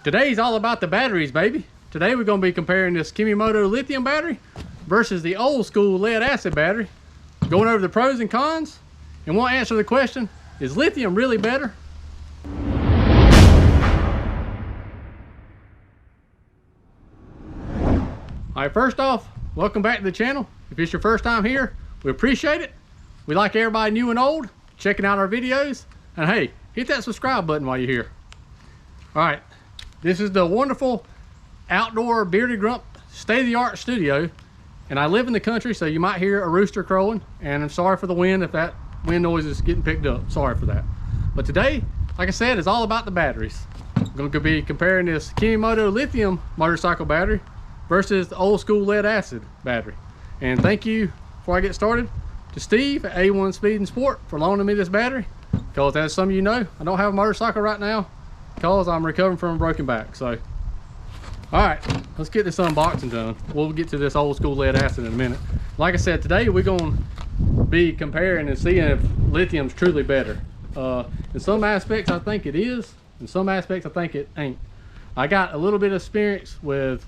Today's all about the batteries, baby. Today we're going to be comparing this Kemimoto lithium battery versus the old school lead acid battery. Going over the pros and cons, and we'll answer the question, is lithium really better? Alright, first off, welcome back to the channel. If it's your first time here, we appreciate it. We like everybody new and old checking out our videos. And hey, hit that subscribe button while you're here. Alright, this is the wonderful outdoor bearded Grump state-of-the-art studio. And I live in the country, so you might hear a rooster crowing. And I'm sorry for the wind if that wind noise is getting picked up. Sorry for that. But today, like I said, is all about the batteries. I'm going to be comparing this Kemimoto lithium motorcycle battery versus the old school lead acid battery. And thank you, before I get started, to Steve at A1 Speed and Sport for loaning me this battery. Because as some of you know, I don't have a motorcycle right now because I'm recovering from a broken back. So, all right, let's get this unboxing done. We'll get to this old school lead acid in a minute. Like I said, today we're going to be comparing and seeing if lithium's truly better. In some aspects, I think it is. In some aspects, I think it ain't. I got a little bit of experience with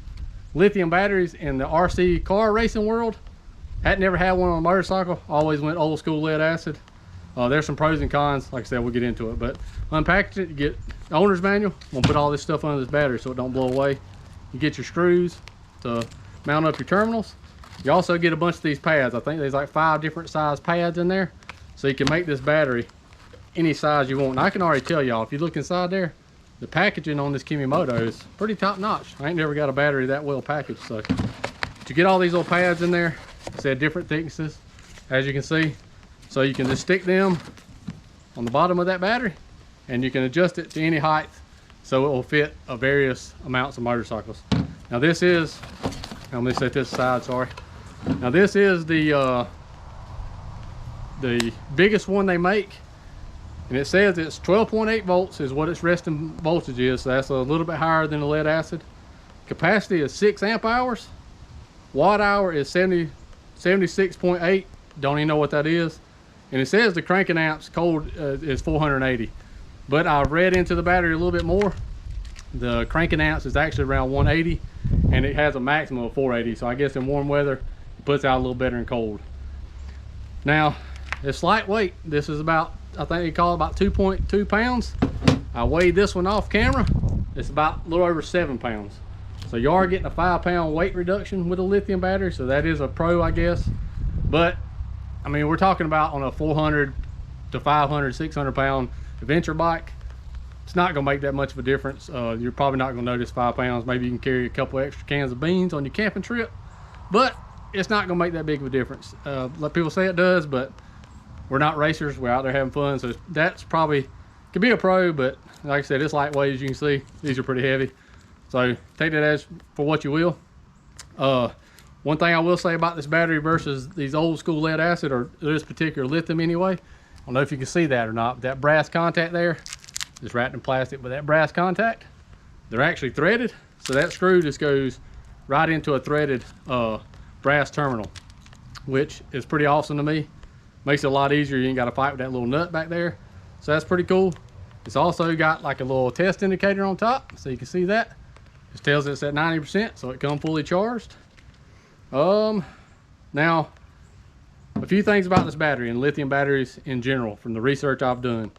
lithium batteries in the RC car racing world. Had never had one on a motorcycle. Always went old school lead acid. There's some pros and cons. Like I said, we'll get into it. But unpackage it, you get the owner's manual. We'll put all this stuff under this battery so it don't blow away. You get your screws to mount up your terminals. You also get a bunch of these pads. I think there's like 5 different size pads in there. So you can make this battery any size you want. And I can already tell y'all, if you look inside there, the packaging on this Kemimoto is pretty top notch. I ain't never got a battery that well packaged. So you get all these little pads in there. Said different thicknesses, as you can see. So you can just stick them on the bottom of that battery, and you can adjust it to any height so it will fit a various amounts of motorcycles. Now this is, let me set this aside, sorry. Now this is the biggest one they make, and it says it's 12.8 volts is what its resting voltage is. So that's a little bit higher than the lead acid. Capacity is 6 amp hours. Watt hour is 76.8. Don't even know what that is. And it says the cranking amps cold is 480. But I've read into the battery a little bit more. The cranking amps is actually around 180, and it has a maximum of 480. So I guess in warm weather, it puts out a little better in cold. Now, it's lightweight. This is about, I think they call it about 2.2 pounds. I weighed this one off camera. It's about a little over 7 pounds. So you are getting a 5-pound weight reduction with a lithium battery. So that is a pro, I guess. But I mean, we're talking about on a 400 to 500, 600 pound adventure bike. It's not gonna make that much of a difference. You're probably not gonna notice 5 pounds. Maybe you can carry a couple extra cans of beans on your camping trip, but it's not gonna make that big of a difference. Let people say it does, but we're not racers. We're out there having fun. So that's probably, could be a pro, but like I said, it's lightweight, as you can see. These are pretty heavy. So take that as for what you will. One thing I will say about this battery versus these old school lead acid, or this particular lithium anyway, I don't know if you can see that or not, but that brass contact there is wrapped in plastic, but that brass contact, they're actually threaded. So that screw just goes right into a threaded brass terminal, which is pretty awesome to me. Makes it a lot easier. You ain't got to fight with that little nut back there. So that's pretty cool. It's also got like a little test indicator on top, so you can see that. It tells us at 90%, so it comes fully charged. Now, a few things about this battery and lithium batteries in general from the research I've done.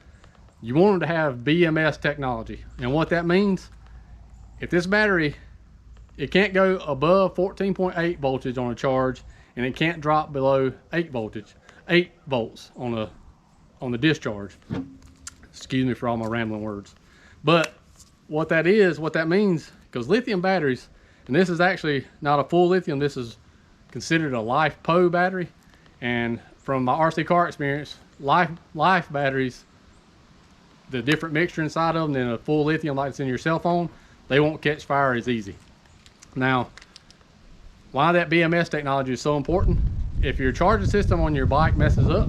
You want them to have BMS technology. And what that means, if this battery, it can't go above 14.8 voltage on a charge, and it can't drop below 8 volts on the discharge. Excuse me for all my rambling words. But what that means, because lithium batteries, and this is actually not a full lithium, this is considered a LiFePO battery. And from my RC car experience, life batteries, the different mixture inside of them than a full lithium like it's in your cell phone, they won't catch fire as easy. Now, why that BMS technology is so important, if your charging system on your bike messes up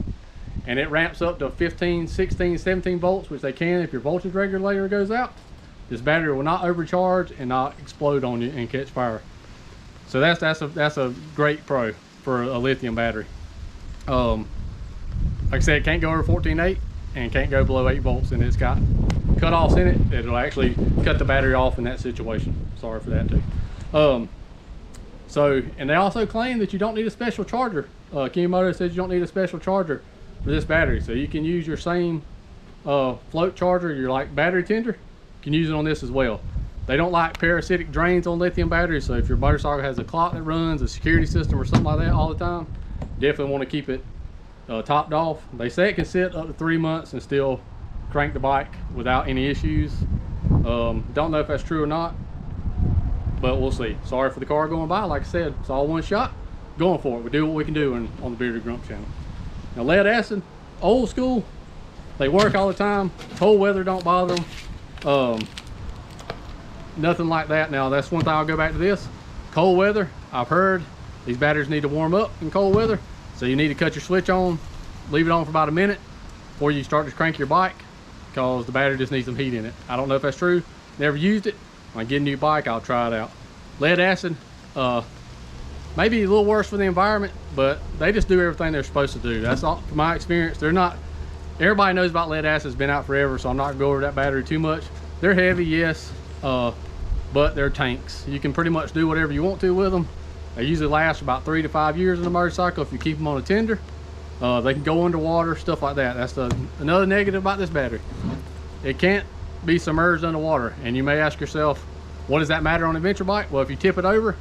and it ramps up to 15, 16, 17 volts, which they can if your voltage regulator goes out, this battery will not overcharge and not explode on you and catch fire. So that's a great pro for a lithium battery. Like I said, it can't go over 14.8 and can't go below 8 volts, and it's got cutoffs in it, it'll actually cut the battery off in that situation. Sorry for that too. And they also claim that you don't need a special charger. Kemimoto says you don't need a special charger for this battery, so you can use your same float charger, your like battery tender, you can use it on this as well. They don't like parasitic drains on lithium batteries, so if your motorcycle has a clock that runs, a security system or something like that all the time, definitely want to keep it topped off. They say it can sit up to 3 months and still crank the bike without any issues. Don't know if that's true or not, but we'll see. Sorry for the car going by. Like I said, it's all one shot. Going for it. We do what we can do on the Bearded Grump channel. Now, lead acid, old school, they work all the time. Cold weather don't bother them. Nothing like that. Now, that's one thing. I'll go back to this. Cold weather, I've heard these batteries need to warm up in cold weather, so you need to cut your switch on, leave it on for about a minute before you start to crank your bike, because the battery just needs some heat in it. I don't know if that's true. Never used it. When I get a new bike, I'll try it out. Lead acid, maybe a little worse for the environment, but they just do everything they're supposed to do. That's all from my experience. They're not, everybody knows about lead acid. It's been out forever, so I'm not gonna go over that battery too much. They're heavy, yes, but they're tanks. You can pretty much do whatever you want to with them. They usually last about 3 to 5 years in a motorcycle if you keep them on a tender. They can go underwater, stuff like that. That's another negative about this battery. It can't be submerged underwater, and you may ask yourself, what does that matter on an adventure bike? Well, if you tip it over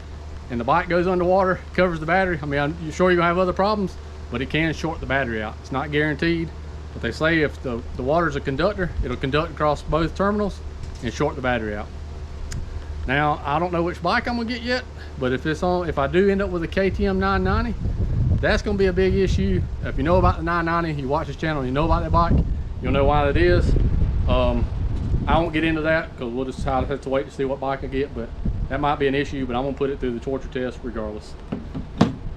and the bike goes underwater, covers the battery, I mean, I'm sure you're gonna have other problems, but it can short the battery out. It's not guaranteed, but they say if the water's a conductor, it'll conduct across both terminals and short the battery out. Now, I don't know which bike I'm gonna get yet, but if I do end up with a KTM 990, that's gonna be a big issue. If you know about the 990, you watch this channel, you know about that bike, you'll know why that is. I won't get into that because we'll just have to wait to see what bike I get, but that might be an issue, but I'm gonna put it through the torture test regardless.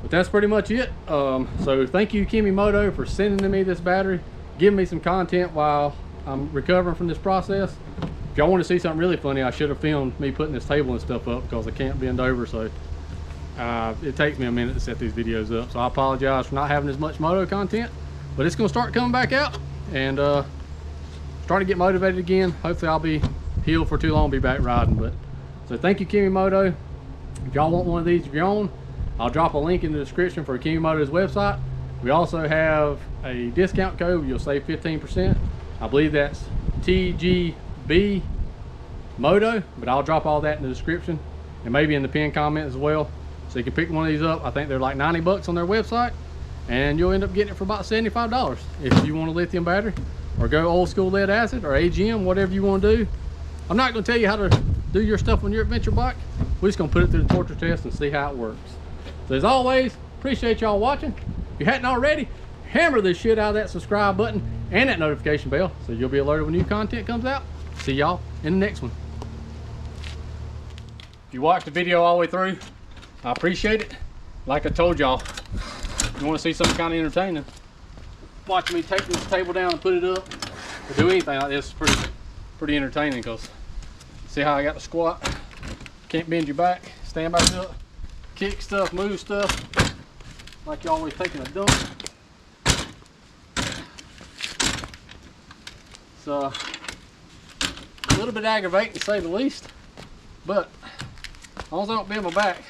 But that's pretty much it. So thank you, Kemimoto, for sending me this battery, giving me some content while I'm recovering from this process. If y'all want to see something really funny, I should have filmed me putting this table and stuff up because I can't bend over, so it takes me a minute to set these videos up. So I apologize for not having as much moto content, but it's gonna start coming back out, and starting to get motivated again. Hopefully I'll be healed for too long, be back riding. But so thank you, Kemimoto. If y'all want one of these of your own, I'll drop a link in the description for Kemimoto's website. We also have a discount code where you'll save 15%. I believe that's TGB Moto, but I'll drop all that in the description and maybe in the pinned comment as well, so you can pick one of these up. I think they're like 90 bucks on their website, and you'll end up getting it for about $75 if you want a lithium battery, or go old school lead acid, or AGM, whatever you want to do. I'm not going to tell you how to do your stuff on your adventure bike. We're just going to put it through the torture test and see how it works. So as always, appreciate y'all watching. If you hadn't already, hammer the shit out of that subscribe button and that notification bell so you'll be alerted when new content comes out. See y'all in the next one. If you watched the video all the way through, I appreciate it. Like I told y'all, if you want to see something kind of entertaining, watching me take this table down and put it up, or do anything like this is pretty entertaining, because see how I got to squat, can't bend your back, stand back up, kick stuff, move stuff, like you're always taking a dump. So a little bit aggravating to say the least, but as long as I don't bend my back,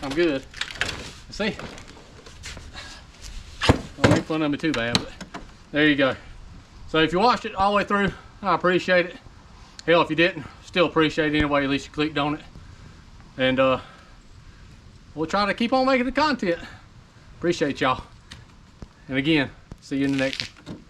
I'm good. See? Don't make fun of me too bad, but there you go. So if you watched it all the way through, I appreciate it. Hell, if you didn't, still appreciate it anyway. At least you clicked on it. And we'll try to keep on making the content. Appreciate y'all. And again, see you in the next one.